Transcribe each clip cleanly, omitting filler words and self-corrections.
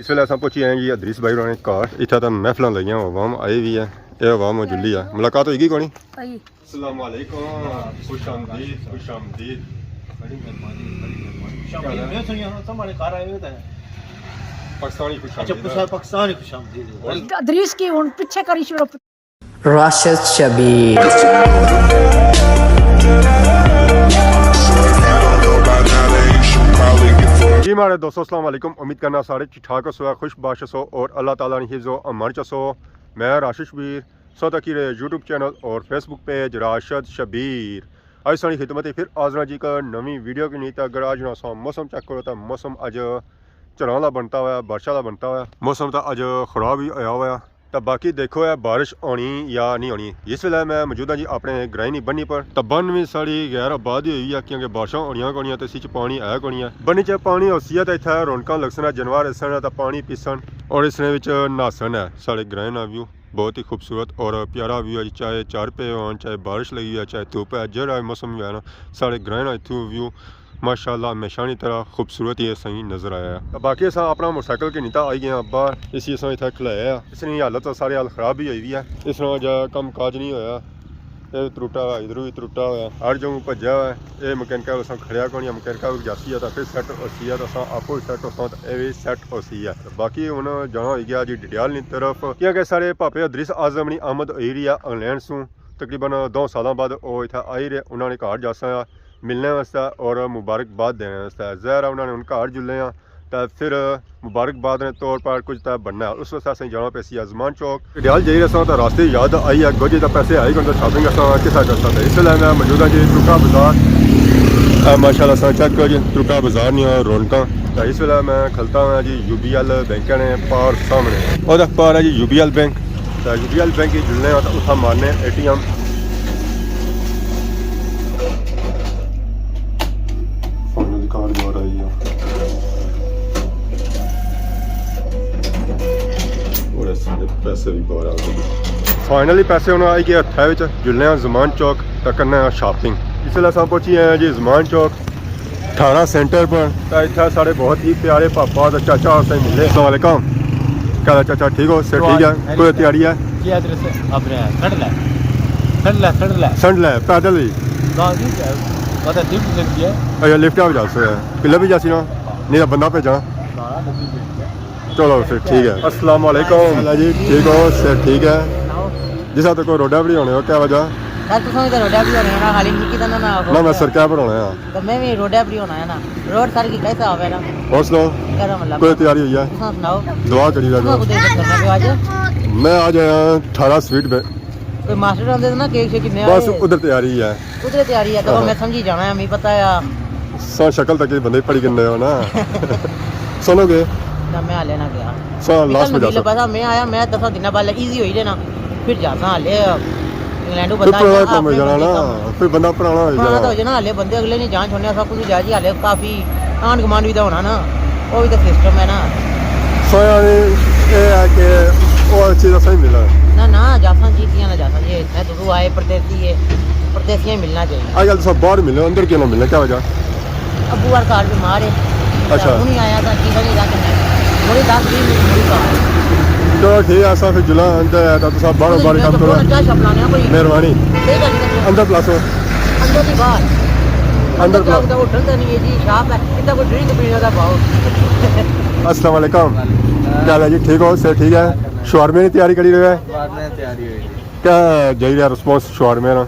इस वेले असां पहुंची आए जी अदरीस भाई होरें घर इत्थै तां महफिलां लगियां अवाम आई हुई है ये अवाम मौजूदी है मुलाकात होगी कोनी अस्सलाम वालेकुम खुश आमदीद बड़ी मेहरबानी मैं सुनिया हमारे घर आए हुए थे पाकिस्तानी खुश आमदीद अच्छा पाकिस्तानी खुश आमदीद अदरीस की हुन पीछे करी छोड़ो राशिद शबीर जी हमारे दोस्तों अस्सलाम वालेकुम उम्मीद करना सारे ठीक ठाक हो खुश बाश हो और अल्लाह ताला ने हिफ्ज़ो अमान चसो मैं राशिद शबीर सौदा की यूट्यूब चैनल और फेसबुक पेज राशिद शबीर आज सारी खिदमत फिर आजना जी का नवी वीडियो की नहीं तो अगर आज ना मौसम चेक करो तो मौसम अज झड़ां का बनता हुआ बारिशा का बनता हुआ मौसम तो अज खराब ही होया हुआ तो बाकी देखो है बारिश आनी या नहीं आनी इस वेले मैं मौजूद हाँ जी अपने ग्राइनी बन्नी पर तो बन भी साड़ी गैर आबादी हुई है क्योंकि बारिशा आनियां कोनियां तो इस पानी है कोनियां बन्नी च पानी होसी है तो इतना रौनक लगसन जानवर इसन तो पानी पीसन और इस नहासन है साढ़े ग्राइन व्यू बहुत ही खूबसूरत और प्यारा व्यू है चाहे चार पे हो चाहे बारिश लगी है चाहे धूप है जरा मौसम भी है ना साढ़े ग्राइन इतों व्यू माशाल्लाह हमेशा की तरह खूबसूरत ही सही नज़र आया है बाकी अस अपना मोटरसाइकिल के नीता आई गए बाहर इसी अस इतना खलाया इसकी हालत सारे हाल खराब ही हुई है इस तरह जो कम काज नहीं होया ये त्रुटा हुआ इधरों भी त्रुटा हुआ हर जगह भज्या हुआ ये मकैनिका अस खड़िया को मकैनिका जासी है तो फिर सैट होसी है तो आपो सैट होसा तो यह भी सैट होसी है बाकी हूँ जाना हो गया जी डडियाल की तरफ क्योंकि सारे भापे अदरीस आजम की आमद हुई रही है इंग्लैंड सूँ तकरीबन 2 सालों बाद वो इतना आई रहे उन्होंने घर जासा मिलने वास्ते और मुबारकबाद देने वास्ते ज़ाहिर है उन्होंने उनका घर जुले हैं तो फिर मुबारकबाद ने तौर पर कुछ तो बनना है उस वास्ते असें जाना पैसी अजमान चौक डडियाल जाइए रसा तो रास्ते याद आई है गोजी तो पैसे आई कौन शॉपिंग किस करता था इसलिए मैं मौजूद हाँ जी त्रुटा बाजार माशाल्लाह सा चेक करो जी त्रुटा बाजार नहीं रौनक तो इस वेले मैं खलता हूँ जी UBL बैंक ने पार सामने और पार है जी UBL बैंक तो UBL बैंक जुलने तो उत्था मारने ATM पैसे भी बाहर आ गए फाइनली पैसे उन्हें आई गए हत्था जुलने ज़मान चौक तो करना शॉपिंग इसलिए अस पहुंची आए जी ज़मान चौक थाना सेंटर पर तो इतना साढ़े बहुत ही प्यारे पापा तो चाचा से मिले अस्सलाम क्या चाचा ठीक हो सर ठीक है कोई तैयारी है संड लै पैदल ही अच्छा लिफ्ट भी जा सकते पिल्ला भी जासी ना नहीं तो बंदा भेजा चलो फिर ठीक है अस्सलाम वालेकुम जी ठीक हो सर ठीक है जिस तक कोई रोडा भी होने हो क्या वजह ना मैं सर क्या पर होना है तो मैं भी रोडा पर होना है ना रोड सर की कैसा होवे ना और सुनो कोई तैयारी हुई है दुआ करी मैं आज आया 18 स्वीट पे कोई मास्टर आंदे ना केक शेक कितने बस उधर तैयारी है तो मैं समझी जाना है मैं पता है सा शक्ल तक बंदे पड़ी करने हो ना सुनोगे ना मैं हाले ना गया सा लास्ट में जा पता मैं आया मैं 10 दिन बाद इजी होई रे ना फिर जाता हाले इंग्लैंड बंदा कम हो जाना ना फिर बंदा पुराना हो जाना तो ना हाले बंदे अगले नहीं जान छोड़ने सब कुछ जा जी हाले काफी आंड कमांड भी तो होना ना वो भी तो सिस्टम है ना सोया ने ये है कि वो चीज़ सही मिला ना जासा जीतियां ना जासा जी इतने दूर आए परदेसी मिलना चाहिए आजकल तो सब बाहर मिले अंदर क्यों ना मिलने क्या वजह अबू और कार बीमार है अच्छा नहीं आया था चीज़ा नहीं जाके मुझे 10-20 मिनट चलो ठीक है ऐसा फिर जुला अंदर है तो सब बाहर बाहर काम करो मेहरबानी अंदर प्लासो अंदर की बाहर अंदर तो होटल तो नहीं है जी शॉप है इतना कोई ड्रिंक पीने का भाव अस्सलाम वालेकुम क्या हाल है जी ठीक हो सर ठीक है शवारमे की तैयारी करी रहे हैं क्या जाई रहा रिस्पॉन्स शवारमे ना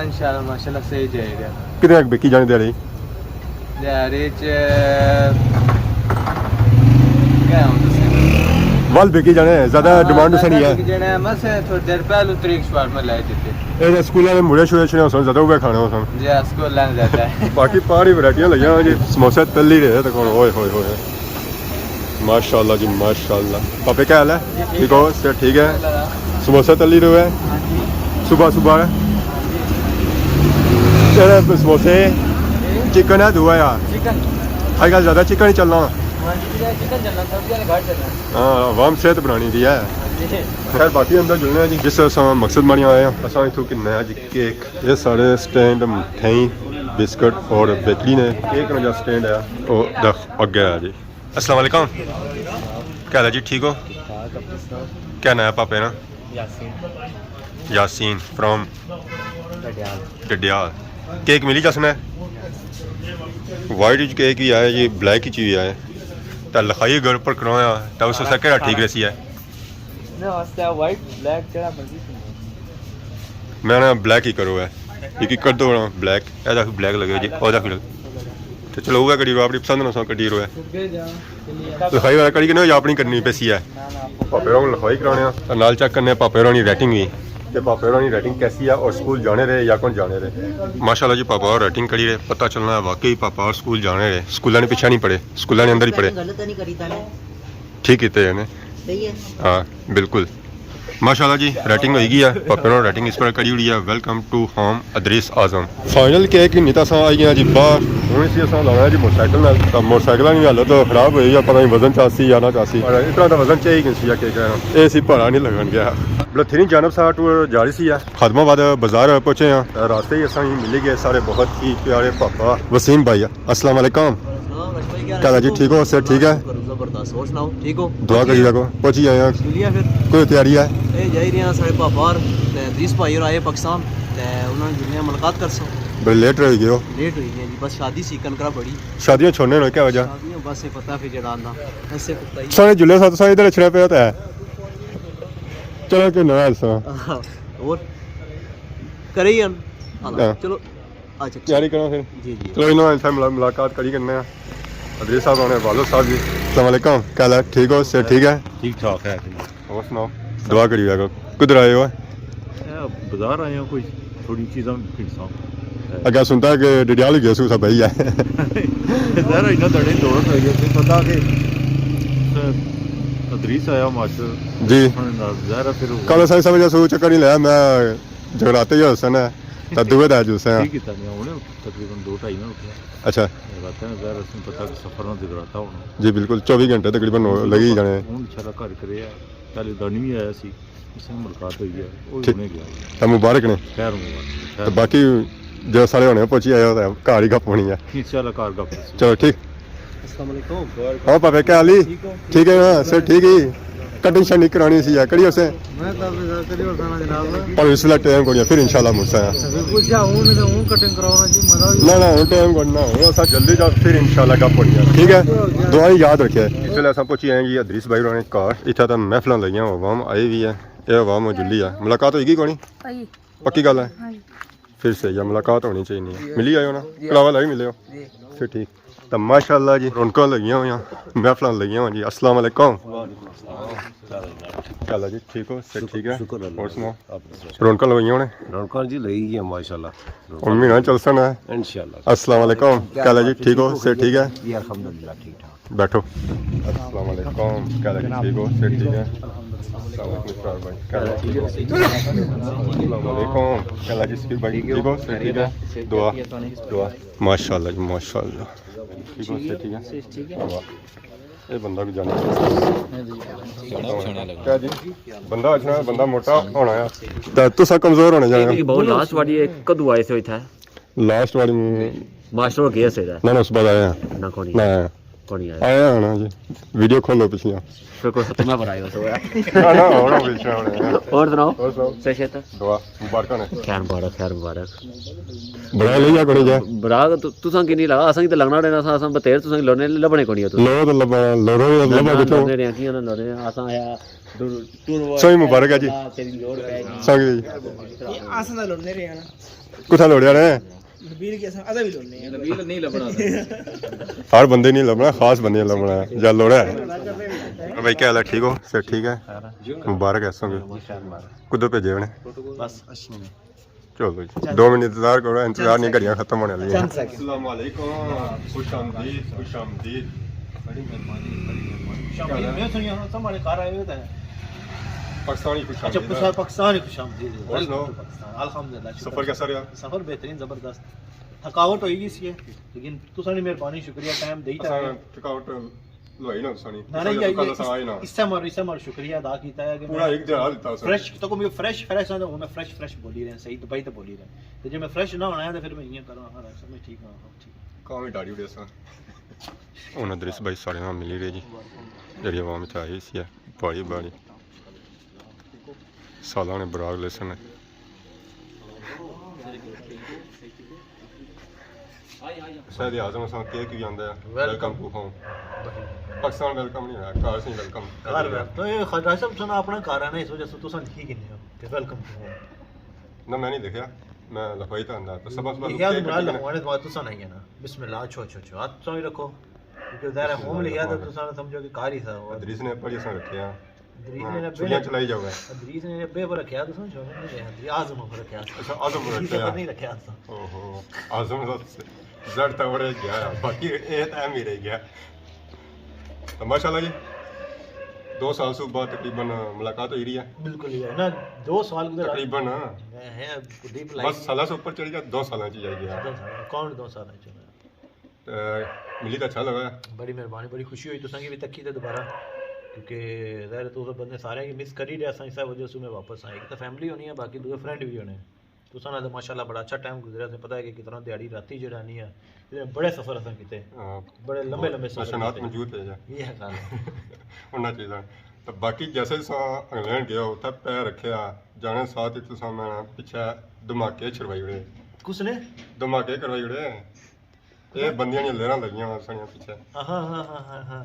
इंशाल्लाह माशाल्लाह सही जाएगा कितने बिकी जाने दिहाड़ी वाल बिकी जाने ज्यादा डिमांड से नहीं है बस थोड़ी देर पहले तरीक शवारमा लाए देते ये स्कूल में मुड़े शुए छने होसन ज्यादा हुए खाने होसन जी स्कूल लाने जाता है बाकी पारी वैरायटियां लगियां जी समोसे तल ही रहे तो कौन ओए होए होए माशाल्लाह जी माशाल्लाह पापे क्या हाल है ठीक हो सर ठीक है समोसा तल ही रहे सुबह सुबह चले समोसे चिकन है दुआ यार आजकल ज़्यादा चिकन ही चलना हाँ आवाम सेहत बनानी दी है खैर बाकी अंदर जुड़ने जी जिस मकसद मारी आए हैं असा इतों कि नया जी केक ये सारे स्टैंड मिठाई बिस्कुट और बेकरी ने केक ना जो स्टैंड है वो अगे है जी अस्सलाम वालेकुम, क्या हाल है जी, ठीक हो? क्या नाम है पापे ना? यासीन फ्रॉम डडियाल। केक मिली जसने वाइट केक भी आया जी, ब्लैक ही चीज़ आया तो लिखाई घर पर करवाया तो उस क्या ठीक रही है। मैं ना ब्लैक ही करो है एक कर दो ना ब्लैक ऐसा ब्लैक लगे जी और फिर तो चलो वह करी रो अपनी पसंद ना कटी रो है लिखाई वाला करी कि अपनी करनी पैसी है पापे होर लिखाई कराने नाल चेक करने पापे होर रेटिंग भी कि पापे होर रेटिंग कैसी है और स्कूल जाने रहे या कौन जाने रहे। माशाल्लाह जी पापा और रेटिंग करी रहे, पता चलना है वाकई पापा और स्कूल जाने रहे, स्कूलों ने पीछे नहीं पड़े, स्कूलों ने अंदर ही पड़े। गलत नहीं करी ताने ठीक किते ने सही है। हाँ बिल्कुल माशाल्लाह जी रेटिंग होगी है पापे ने रेटिंग इस पर करी हुई है। Welcome to home Idrees Azam. Final cake नहीं तो आई गया जी बाहर हूँ इसी अस लाना जी मोटरसाइकिल नाल तो मोटरसाइकिल नहीं हालत तो खराब हुई है, पता नहीं वजन चासी या ना चासी इतना तो वजन चाहिए कि केक ये सी भाड़ा नहीं लगन गया। बलथरी जानब सा टूर जारी सी है खदमाबाद बाजार पहुंचे हैं रास्ते ही असा मिली गए सारे बहुत ही प्यारे पापा वसीम भाई। अस्सलाम वालेकुम, क्या हाल जी, ठीक हो? सर ठीक है, जबरदस्त। और सुनाओ ठीक हो? दुआ करी रखो। पहुंची आए हैं, चलिए फिर कोई तैयारी है? ए जाई रहे हैं साढ़े पापा और दीस भाई और आए पाकिस्तान ते उन्होंने जुड़ने मुलाकात कर सो बड़ी लेट रह गए हो? लेट हुई है जी, बस शादी सी कनकरा बड़ी शादियां छोड़ने हो क्या वजह? शादियां बस ये पता फिर जड़ा आंदा ऐसे कुत्ता ही सारे जुले साथ सारे इधर छड़े पे होता है। चलो कि नया ऐसा और करे ही हाँ। चलो अच्छा तैयारी करो फिर। जी जी चलो इन्होंने इनसे मुलाकात करी करने हैं अदरीस साहब आने वालो साहब जी। अस्सलाम वालेकुम, क्या हाल है, ठीक हो? सर ठीक है, ठीक ठाक है। और सुनाओ दुआ करी रखो। किधर आए हो? बाजार आए हो कोई थोड़ी चीज़ां खरीदसा अगर सुनता है कि डडियाल ही गया सूसा भाई है ज़रा इन्ना तड़े दौड़ रही है पता कि अदरीस आया मास्टर जी ज़रा फिर कल सही समझ सो चक्कर नहीं लिया मैं जगराते ही हुसन है तो दुए दा जूसा ठीक किया मैं उन्हें तकरीबन 2-2.5 में उठा अच्छा रात में ज़रा उसमें पता कि सफ़र में जगराता होना जी बिल्कुल 24 घंटे तकरीबन लगे ही जाने हूँ इंशाल्लाह घर करे पहले दानी भी आया सी उससे मुलाकात हुई है वो ठीक। उन्हें गया तो मुबारक ने खैर तो मुबारक बाकी जो सारे होने पहुंची आए हो घर ही गप होनी है। इंशाल्लाह कार का चलो ठीक। अस्सलाम वालेकुम। हाँ पापे क्या हाल ही ठीक है ना सर ठीक ही कटिंग शटिंग करानी सी है करी उसे मैं तब करी और खाना जनाब और इसलिए टाइम को फिर इंशाल्लाह मुझसे बिल्कुल जा हूं नहीं तो हूं कटिंग कराना जी मजा ना ना वो टाइम करना हो सा जल्दी जा फिर इंशाल्लाह गप होनी है। ठीक है दुआ ही याद रखे। इसलिए अस पहुंची आए जी अदरीस भाई होने घर इतना तो महफिल लगियां अवाम आई भी है ये अवाम जुली है मुलाकात होगी कोनी पक्की गल है फिर सही है मुलाकात होनी चाहिए मिली आयो ना कलावा लाई मिले हो फिर ठीक तो माशाल्लाह जी रौनक लगियां हुई महफिल लगियां हुई जी। अस्सलाम वालेकुम, क्या हाल है जी, ठीक हो? सर ठीक है, और सुनाओ रौनक लगियां होने रौनक जी लगी है माशाल्लाह उम्मी ना चल सन है इंशाल्लाह। अस्सलाम वालेकुम, क्या हाल है जी, ठीक हो? सर ठीक है, जी अल्हम्दुलिल्लाह ठीक ठाक। बैठो। अस्सलाम वालेकुम, क्या हाल है जी, ठीक हो? सर ठीक है, अस्सलाम वालेकुम इफ्तार भाई, क्या हाल है, ठीक हो? अस्सलाम वालेकुम, क्या हाल है जी, सकीर भाई, ठीक हो? सर ठीक है, दुआ दुआ माशाल्लाह जी माशाल्लाह, ठीक हो? सर ठीक है, वाह ये बंदा भी जाने क्या जी बंदा अच्छा है, बंदा मोटा होना है तो तुसा कमजोर होने जाना बहुत लास्ट वाली कदू आए थे इतना लास्ट वाली मास्टर गया से ना ना उस बाद आया ना कोनी ना कोनी आया आया है ना जी वीडियो खोलो पिछलियां फिर कोई खत्म पर आयो तो ना ना होना पीछे होने और सुनाओ और सब सही है तो दुआ मुबारक ने खैर मुबारक बड़ा ले जा कोनी जा बराग तुसा की नहीं लगा असा तो लगना रहना सा असा बतेर तुसा लोने लबने कोनी हो लो तो लबा लबा किथों रे की ना लोने असा आया टूर सही मुबारक है जी तेरी लोड़ पे संग जी आसन दा लड़ने रे ना कुथा लोड़िया ने नबील के आजा भी लड़ने हैं नबील नहीं लबना हर बंदे नहीं लबना खास बंदे लबना है जा लोड़ा है भाई क्या हाल है ठीक हो सर ठीक है मुबारक है संग कुदो भेजे उन्हें बस चलो जी 2 मिनट इंतजार करो इंतजार नहीं करिया खत्म होने वाली है। अस्सलाम वालेकुम खुश आमदीद बड़ी मेहरबानी मैं सुनिया हमारे कार आए हुए थे पाकिस्तानी खुश अच्छा आमदीद पाकिस्तानी खुशामदीद और सुनाओ अल्हम्दुलिल्लाह सफर कैसा रहा सफर बेहतरीन जबरदस्त थकावट होगी सी है लेकिन तुसानी मेहरबानी शुक्रिया टाइम देई था असा थकावट लोई ना सनी ना ना ये कल सा आई ना इससे मर शुक्रिया अदा कीता है कि पूरा एक दिन दिता सर फ्रेश तो को मैं फ्रेश ना मैं फ्रेश बोली रहे सही दुबई तो बोली रहे तो जब मैं फ्रेश ना होना है तो फिर मैं ये करूं हां समझ ठीक हां ठीक काम ही डाड़ी उड़े सा ਉਹਨਾਂ ਦ੍ਰਿਸ਼ ਬਾਈ ਸਾਰੇ ਨਾਲ ਮਿਲੀ ਰਹੇ ਜੀ ਜਿਹੜੀ ਆਵਾਮ ਚ ਆਈ ਸੀ ਬਾੜੀ ਬਾੜੀ ਸਾਲਾਂ ਨੇ ਬਰਾਗ ਲੈਸਨ शायद आजम सा केक भी आंदा है welcome to home Pakistan welcome नहीं है कार से वेलकम घर तो ये खजा सब सुना अपना कार है ना इस वजह से तो सन ठीक नहीं हो कि वेलकम टू होम ना मैं नहीं देखा मैं लखवाई था अंदर तो सबसे पहले लिखा तो बड़ा लखवाने तो तो सन है ना बिस्मिल्लाह छो छो छो हाथ तो ही रखो क्योंकि ज़ाहिर है होम लिखा तो सन समझो कि कार ही था वो दरीस ने पढ़ी सन रखे हैं दरीस ने चुलियां चलाई जावे दरीस ने बे पर रखा तो समझो नहीं आजम पर रखा अच्छा आजम पर रखा नहीं रखा था ओहो आजम जड़ तो रह गया बाकी ये टाइम ही रह गया तो माशाल्लाह जी 2 साल से बाद तकरीबन मुलाकात हो रही है बिल्कुल ही है ना 2 साल गुजर तकरीबन है डीप बस लाइफ साल से ऊपर चढ़ गया 2 साल च जाएगी कौन 2 साल है चलो तो मिली तो अच्छा लगा बड़ी मेहरबानी बड़ी खुशी हुई तुसां की भी तक्की ते दोबारा क्योंकि ज़ाहिर तो बंदे सारे की मिस कर ही रहे असां इस वजह से मैं वापस आए तो फैमिली होनी है बाकी दूसरे फ्रेंड भी होने तुसां नाल माशाल्लाह बड़ा अच्छा टाइम गुजरा से पता है कि कितना दिहाड़ी राती जड़ानी है इतने बड़े सफ़र असां किते बड़े लंबे लंबे सफ़र नशनात मौजूद है ये है गल उन्ना चीज़ां तो बाकी जैसे इंग्लैंड गया उत्थे पैर रखा जाने साथ ही तुसां मैं पिछे धमाके छड़वाई उड़े कुसने धमाके करवाई उड़े ये बंदियां दी लहरां लगियां सानियां पिछे हाँ हाँ हाँ हाँ हाँ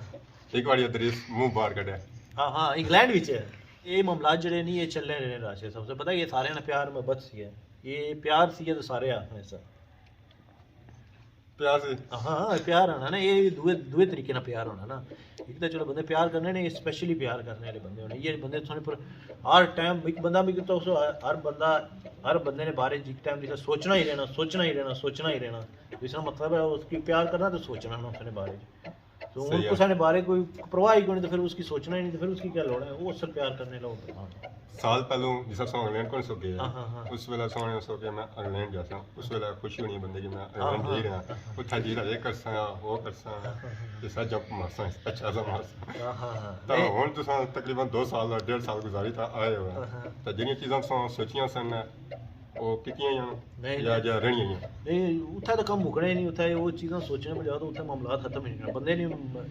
एक बार दरीस मुंह बाहर कढ़िया हाँ हाँ इंग्लैंड विच है ये मामला जड़े नहीं ये चल रहे राशि सबसे पता है ये सारे ना प्यार मोहब्बत सी है ये प्यार सी है तो सारे हाथ में सर प्यार से हाँ प्यार होना ना ये दुए तरीके ना प्यार होना ना एक तो चलो बंदे प्यार करने ने स्पेशली प्यार करने वाले बंदे होने ये बंदे थोड़े पर हर टाइम एक बंदा भी तो हर बंदे ने बारे एक टाइम जैसे सोचना ही रहना सोचना ही रहना सोचना ही रहना तो इसका मतलब है उसकी प्यार करना तो सोचना ना उसने बारे तो उनको ने बारे कोई परवाह ही कोई नहीं तो फिर उसकी सोचना ही नहीं तो फिर उसकी क्या लोड़ है वो असल प्यार करने लोग साल पहलू जिस सो इंग्लैंड कौन सो गया हाँ। उस वेला सोने सो के मैं इंग्लैंड गया था उस वेला खुशी होनी बंदे की मैं इंग्लैंड जा रहा उठा जी रहा ये करसा वो करसा ये सब जब मारसा अच्छा सा मारसा तो हुन तुसा तकरीबन 2 साल और 1.5 साल गुजारी था आए हो तो जिन चीज़ां सो सोचियां सन वो कितियां या रहनियां नहीं उत्थे तो कम मुकने ही नहीं उत्थे वो चीज़ां सोचने पर जाओ तो उत्थे मामला खत्म ही नहीं होना बंदे ने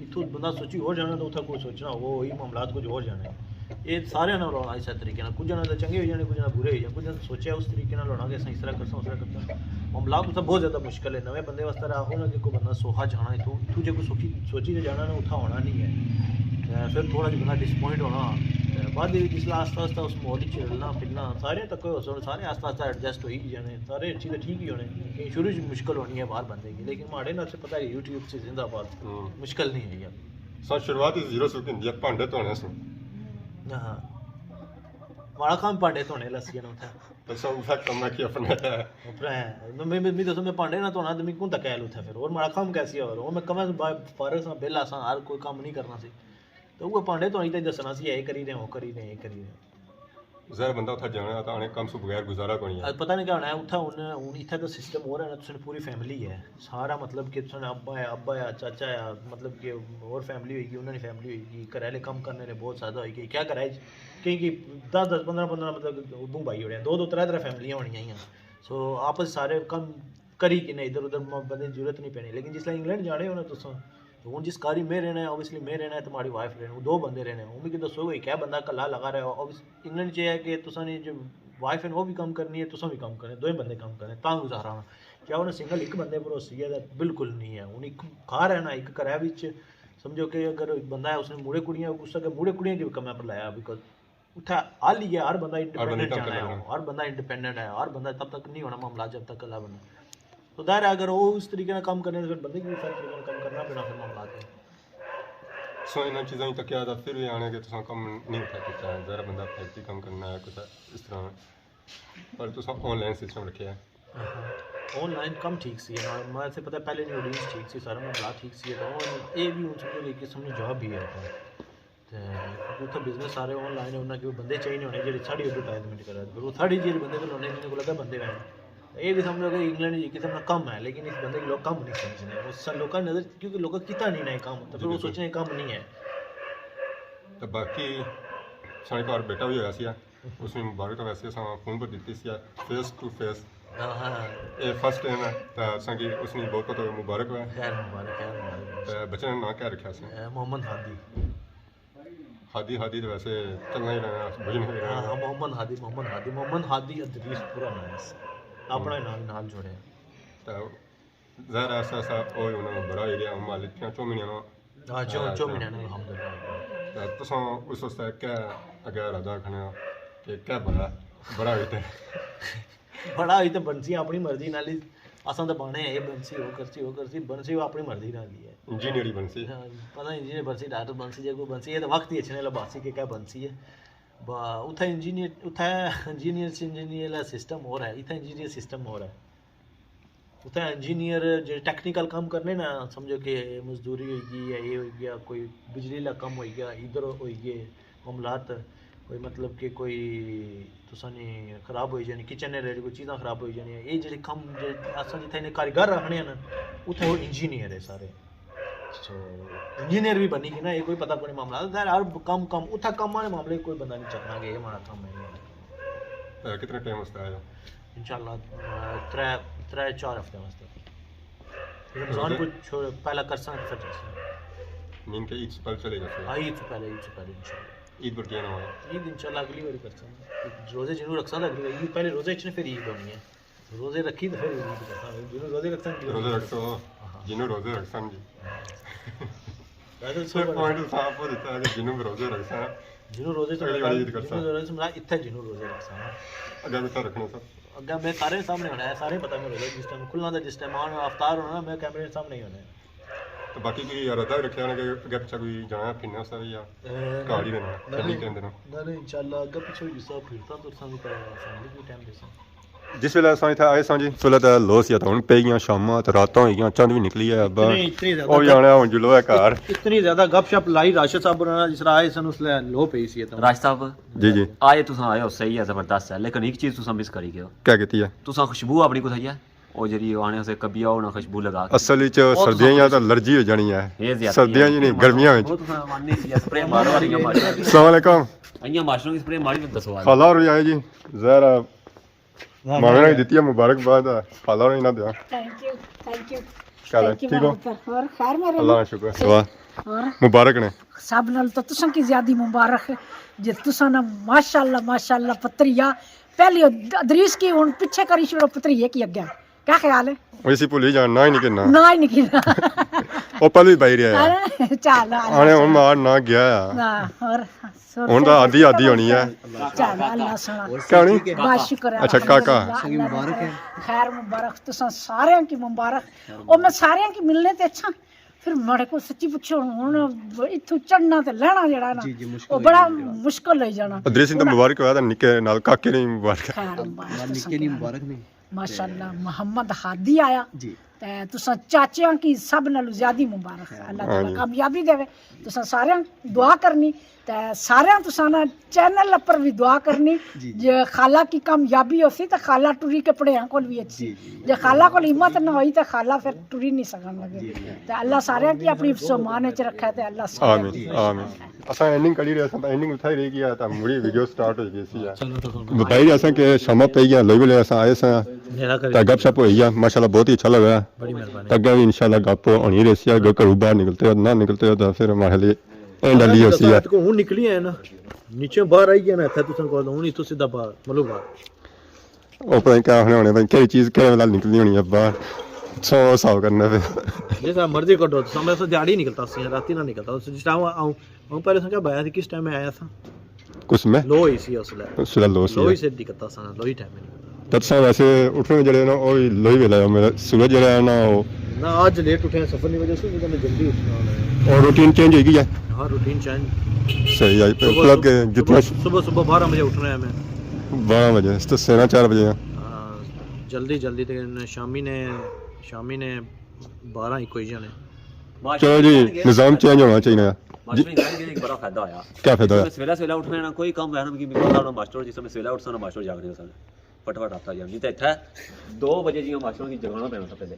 इत्थों बंदा सोची हो जाना तो उत्थे कोई सोचना वो ही मामला कुछ हो जाने ये सारे ना होना इस तरीके कुछ ना तो चंगे हो जाने कुछ ना बुरे हो जाने कुछ ना सोचा उस तरीके होना कि इस तरह करसा उस तरह करसा मामला तो बहुत ज़्यादा मुश्किल है नवे बंदे वास्ते आहो ना कि कोई बंदा सोहा जाना इतू जो कोई सोची जाना ना उत्था होना नहीं है फिर थोड़ा जिहा बंदा डिसपॉइंट होना बाद जिसला आस्ता आस्ता उस माहौल चलना फिरना सारे तक सारे आस्ता आस्ता एडजस्ट हो ही जाने सारे चीज़ें ठीक ही होने कहीं शुरू में मुश्किल होनी है बाहर बंदे की लेकिन माड़े ना से पता है यूट्यूब से जिंदाबाद मुश्किल नहीं है यार सर शुरुआत ही 0 से होंदी है भांडे धोने से हाँ माड़ा काम भांडे धोने लस्सियां उत्थे तो सब फैक्ट मैं कि अपने मैं दसो मैं भांडे ना धोना तो मैं कौन तक उत्थे फिर और माड़ा काम कैसी और मैं कम फारग सा बेला सा हर कोई काम नहीं करना सी तो वो भांडे धोने तो दसना सी ये करी रहे वो करी रहे ये करी रहे ज़ाहिर बंदा उत्थे जाना तो आने कम से बगैर गुजारा कोनी है पता नहीं क्या होना है उत्थे हूँ इत्थे तो सिस्टम हो रहा है तुसें पूरी फैमिली है सारा मतलब कि तुसें अब्बा है चाचा है मतलब कि और फैमिली होगी उन्होंने फैमिली होगी घरै आह्ले कम्म करने ने बहुत ज़्यादा होई क्या घरै केईं 10 15 मतलब उद्धू भाई होने 2 3 फैमिलियां होनियां हियां सो आपस सारे कम्म करी किन्ने इधर उधर बंदे की जरूरत नहीं पैनी लेकिन जिसलै इंग्लैंड जाने हो ना तुस हूँ जिस कारी में रहना है ओबियसली में रहना है तुम्हारी वाइफ रहना 2 बंदे रहने हूँ मिगी दसो भाई क्या बंदा कल्ला लगा रहा है ओबियसली इंग्लैंड च है कि तुसा ने जो वाइफ है वो भी कम करनी है तुसा भी कम करने 2 बंदे कम करने तां गुजारा होना क्या उन्हें सिंगल एक बंदे भरोसी है बिल्कुल नहीं है हूँ एक घर है ना एक घरै बिच समझो कि अगर बंदा है उसने मुड़े कुड़ियाँ उस मुड़े कुड़ियाँ की भी कम्मै पर लाया बिकॉज उत्थे हल ही है हर बंदा इंडिपेंडेंट जाना है हर बंदा इंडिपेंडेंट है हर बंदा तब तक नहीं होना मामला जब तक कला बंदा तो दायरा अगर वो उस तरीके काम करने तो फिर बंदे की भी सारी तरीके कम करना पड़ना फिर मामला है सो इन चीज़ों तक क्या था फिर भी आने के तुसा कम नहीं उठा सकता है ज़रा बंदा फैक्ट्री कम करना है कुछ इस तरह पर तुसा ऑनलाइन सिस्टम रखे है ऑनलाइन कम ठीक सी है मैं से पता पहले नहीं ऑडियंस ठीक सी सारा मामला ठीक सी है तो ये भी समझो एक किस्म की जॉब भी है तो उत्थे बिजनेस सारे ऑनलाइन उन्हें कि बंदे चाहिए होने जो साड़ी एडवर्टाइजमेंट करा फिर वो साड़ी जेह्ड़े बंदे को लोने जिन्हें को लगा बंदे वैन ये भी समझो कि इंग्लैंड जी किस्म का कम है लेकिन इस बंदे के लोग कम नहीं समझने उस लोगों की नज़र क्योंकि लोग किता नहीं ना काम तो फिर वो सोचने कम नहीं है तो बाकी साढ़े घर बेटा भी होया सी उसमें मुबारक तो वैसे फोन पर दी सी फेस टू फेस हाँ ਇਹ ਫਸਟ ਟਾਈਮ ਹੈ ਤਾਂ ਸੰਗੀ ਉਸਨੇ ਬਹੁਤ ਬਹੁਤ ਮੁਬਾਰਕ ਹੈ खैर मुबारक ਤੇ ਬੱਚੇ ਨੇ ਨਾਂ ਕਿਆ ਰੱਖਿਆ ਸੀ मोहम्मद हादी ਹਾਦੀ ਹਾਦੀ ਤਾਂ ਵੈਸੇ ਚੱਲਣਾ ਹੀ ਰਹਿਣਾ ਭਜਨ ਹੀ हाँ ਰਹਿਣਾ मोहम्मद हादी अदरीस पूरा नाम है अपना नाम नाल जोड़े ਤਾਂ ਜ਼ਾਹਿਰ ਐਸਾ ਸਾਹਿਬ ਉਹ ਉਹਨਾਂ ਨੂੰ ਬੜਾ ਏਰੀਆ ਮਾਲਿਕ ਕਿਉਂ ਚੋਮੀਆਂ ਨੂੰ हाँ जो महीने ने अल्हम्दुलिल्लाह ਤਾਂ ਤੁਸੀਂ ਉਸ ਵਸਤੇ ਕਿਆ ਅਗਰ ਅਦਾ ਕਰਨਾ ਕਿ ਕਿਆ ਬੜਾ ਹੋਈ ਤੇ बड़ा ही तो बनसी अपनी मर्जी नाल ही असां तो बाणे ये बनसी वो करसी बनसी वो अपनी मर्जी नाल ही है ਇੰਜੀਨੀਅਰੀ ਬਣ ਸੀ हाँ, पता नहीं इंजीनियर बनसी डॉक्टर बनसी जो कोई बनसी ये तो वक्त ही अच्छे लबासी के क्या बनसी है उथा इंजीनियर सिस्टम हो रहा है इतना इंजीनियर सिस्टम हो रहा है उतना इंजीनियर जो टेक्निकल काम करने ना समझो कि मजदूरी होगी या ये हो गया कोई बिजली का कम हो गया इधर हो गए मामलात कोई मतलब कि कोई तुसा नहीं खराब हो जानी किचन रिलेटेड कोई चीज़ां खराब हो जानी ये जेह्ड़े कम्म असां जित्थै इन्ने कारीगर रखने न उत्थै ओह् इंजीनियर है सारे सो इंजीनियर भी बनी कि ना ये कोई पता कोई मामला हर कम उत्थै कम्म आह्ले मामले कोई बंदा नहीं चकना कि एह् माड़ा कम्म है कितने टाइम वास्ते आया इंशाल्लाह 3-4 हफ्ते वास्ते रमजान को पहला करसा फिर जासा नींद के ईद से पहले चलेगा फिर ईद से पहले इंशाल्लाह ईद पर क्या ना होगा ईद इंशाल्लाह अगली बार करसा रोजे जिन्हों रखसा अगली बार ईद पहले रोजे रखने फिर ईद होनी है रोजे रखी तो फिर ईद करसा जिन्हों रोजे रखसा रोजे रखो जिन्हों रोजे रख समझ वैसे सिर्फ पॉइंट साफ हो देता है कि जिन्हों रोजे रखसा जिन्हों रोजे अगली बार ईद करसा समझा इत्थे जिन्हों रोजे रखसा अगर भी रखना सब अगर मैं सारे सामने होना है सारे पता मेरे रोजे जिस टाइम खुलना था जिस टाइम आना अफ्तार होना मैं कैमरे के सामने ही होना है तो बाकी कोई इरादा रखा ना कि अगर पीछे कोई जाना फिरना सब या गाड़ी देना कभी कहते ना नहीं इंशाल्लाह अगर पीछे भी सब फिरता तो सामने का फैमिली को टाइम देसा जिस वेले असां इत्थै आए सां जी उसले ते लोस या हुन पे गईयां शामां ते रातां होई गईयां चंद भी निकली है अब ओ जाना हुन जुलो है घर इतनी ज्यादा गपशप लाई राशिद साहब ने जिस राय सन उसले लो पई सी तो राज साहब जी जी आए तुसां आए हो सही है जबरदस्त है लेकिन एक चीज तुसां मिस करी गए हो क्या कहती है तुसां खुशबू अपनी कुथाई है ओ जरी आने से कभी आओ ना खुशबू लगा के असल विच सर्दियां तो एलर्जी हो जानी है सर्दियां जी नहीं गर्मियां वो तुसां माननी सी स्प्रे मारो वाली मारो अस्सलाम वालेकुम अइयां माशरूम की स्प्रे मारी तो दसो खाला और आए जी जहरा मामे ने दी मुबारकबाद खाला और ना दिया थैंक यू क्या हाल है ठीक हो और खैर मेरे अल्लाह का शुक्र वाह और मुबारक ने सब नाल तो तुसां की ज्यादा मुबारक है जे तुसां ना माशाल्लाह पत्रिया पहले अदरीस की हुन पीछे करी छोड़ो पत्रिये की अगे क्या ख्याल है वैसी भूल ही जान ना ही नहीं करना ना ही नहीं ओ पहले ही बाहर आया किया चल आने हुन मार ना गया ना और हुन तो आधी होनी है चल अल्लाह सुना क्या नहीं बस शुक्र है अच्छा काका मुबारक है खैर मुबारक तुसां सारे की मुबारक और मैं सारे की मिलने ते अच्छा फिर बड़े को सच्ची पुछो हुन इथों चढ़ना ते लहना जेड़ा ना ओ बड़ा मुश्किल हो जाना अदरीस तो मुबारक होया था निके नाल काके ने मुबारक खैर निके नहीं मुबारक नहीं माशाल्लाह मोहम्मद हादी आया जी ते तुसां चाचियां की सब नालों ज्यादा मुबारक है अल्लाह ताला कामयाबी देवे तुसां सारे दुआ करनी ते सारे तुसां ना चैनल पर भी दुआ करनी जे खाला की कामयाबी होसी ते खाला टुरी के पड़ियां कोल भी अच्छी जे खाला कोल हिम्मत ना होई ते खाला फिर टुरी नहीं सकन लगे ते अल्लाह सारे की अपनी सम्मान च रखे ते अल्लाह आमीन आमीन असा एंडिंग करी रहे सा एंडिंग उठाई रही गया था मुड़ी वीडियो स्टार्ट हो गई सी है बताई असा के शमा पे गया लोई बोले असा आए सा ता गपशप होई गया माशाल्लाह बहुत ही अच्छा लगा बड़ी मेहरबानी तक भी इंशाल्लाह गप होनी रही सी अगर घरों बाहर निकलते हो ना निकलते हो तो फिर हमारे लिए एंड डाली होसी है को हुन निकली है ना नीचे बाहर आई गया ना था तुसन को हुन इतो सीधा बाहर मतलब बाहर ओ पता नहीं क्या होने भाई क्या चीज क्या वाला निकलनी होनी है बाहर 100 साल करना फिर जैसा मर्जी कटो तो समय से दिहाड़ी निकलता सी राती ना निकलता जिस टाइम आऊं पहले से क्या बाया थी किस टाइम में आया था कुछ में लो ही सी उसले उसला लो सी लोही से दिक्कत सा लो ही टाइम में तब सा वैसे उठने जड़े ना ओ लोही वेला मेरा सूरज जड़ा है ना वो ना आज लेट उठे सफर की वजह से नहीं तो जल्दी उठना और रूटीन चेंज हो गई है हां रूटीन चेंज सही है मतलब कि जितना सुबह 12 बजे उठ रहे हैं मैं 12 बजे तो सेना 4 बजे जल्दी ते शामी ने 12 ही कोई जाने चलो जी निजाम चेंज होना चाहिए मास्टर ने एक बड़ा फायदा आया क्या फायदा है सवेला उठने ना कोई काम है ना कि मेरा मास्टर जिस समय सवेला उठसा ना मास्टर जागने सन फटाफट आता जा नहीं तो इत्थे 2 बजे जी मास्टर की जगाना पैना था पहले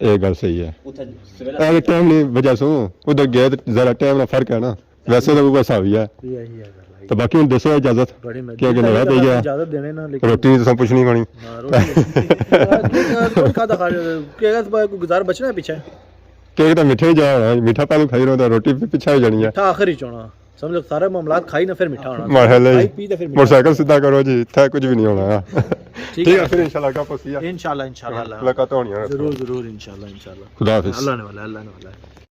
ये गल सही है उथे सवेला अरे टाइम नहीं वजह सो उधर गए तो जरा टाइम ना फर्क है ना ਵੈਸੇ ਤਾਂ ਕੋਈ ਬਸ ਆ ਵੀ ਹੈ यही है गल ਤੇ ਬਾਕੀ ਹੁਣ ਦੱਸੋ ਇਜਾਜ਼ਤ बड़ी ਕਿ ਅੱਗੇ ਨਵਾਂ ਪਈ ਗਿਆ इजाजत देने ना लेकिन ਰੋਟੀ ਨਹੀਂ ਤਾਂ ਪੁੱਛਣੀ ਖਾਣੀ हाँ, रोटी कोई खाता खा केगा कोई गुजार बचना है पीछे ਕੇਕ ਤਾਂ ਮਿੱਠੇ ਹੀ ਜਾ ਹੋਣਾ ਮਿੱਠਾ ਪਹਿਲਾਂ ਖਾਈ ਰਹੋ ਤਾਂ ਰੋਟੀ ਵੀ ਪਿੱਛੇ ਹੋ ਜਾਣੀ ਹੈ मिठा आखिर ही चोना समझो सारे मामलात खाई ना फिर मिठा होना ਮਾਸ਼ਾਅੱਲਾ खाई ਜੀ पी तो फिर मिठा ਮੋਟਰਸਾਈਕਲ ਸਿੱਧਾ ਕਰੋ ਜੀ ਇੱਥੇ ਕੁਝ ਵੀ ਨਹੀਂ ਹੋਣਾ ठीक ਠੀਕ है ਹੈ ਫਿਰ ਇਨਸ਼ਾਅੱਲਾ ਕਾ ਪਸੀਆ इंशाल्लाह ਮੁਲਾਕਾਤ ਹੋਣੀ ਹੈ जरूर जरूर इंशाल्लाह ਖੁਦਾ ਹਾਫਿਜ਼ अल्लाह ने वाला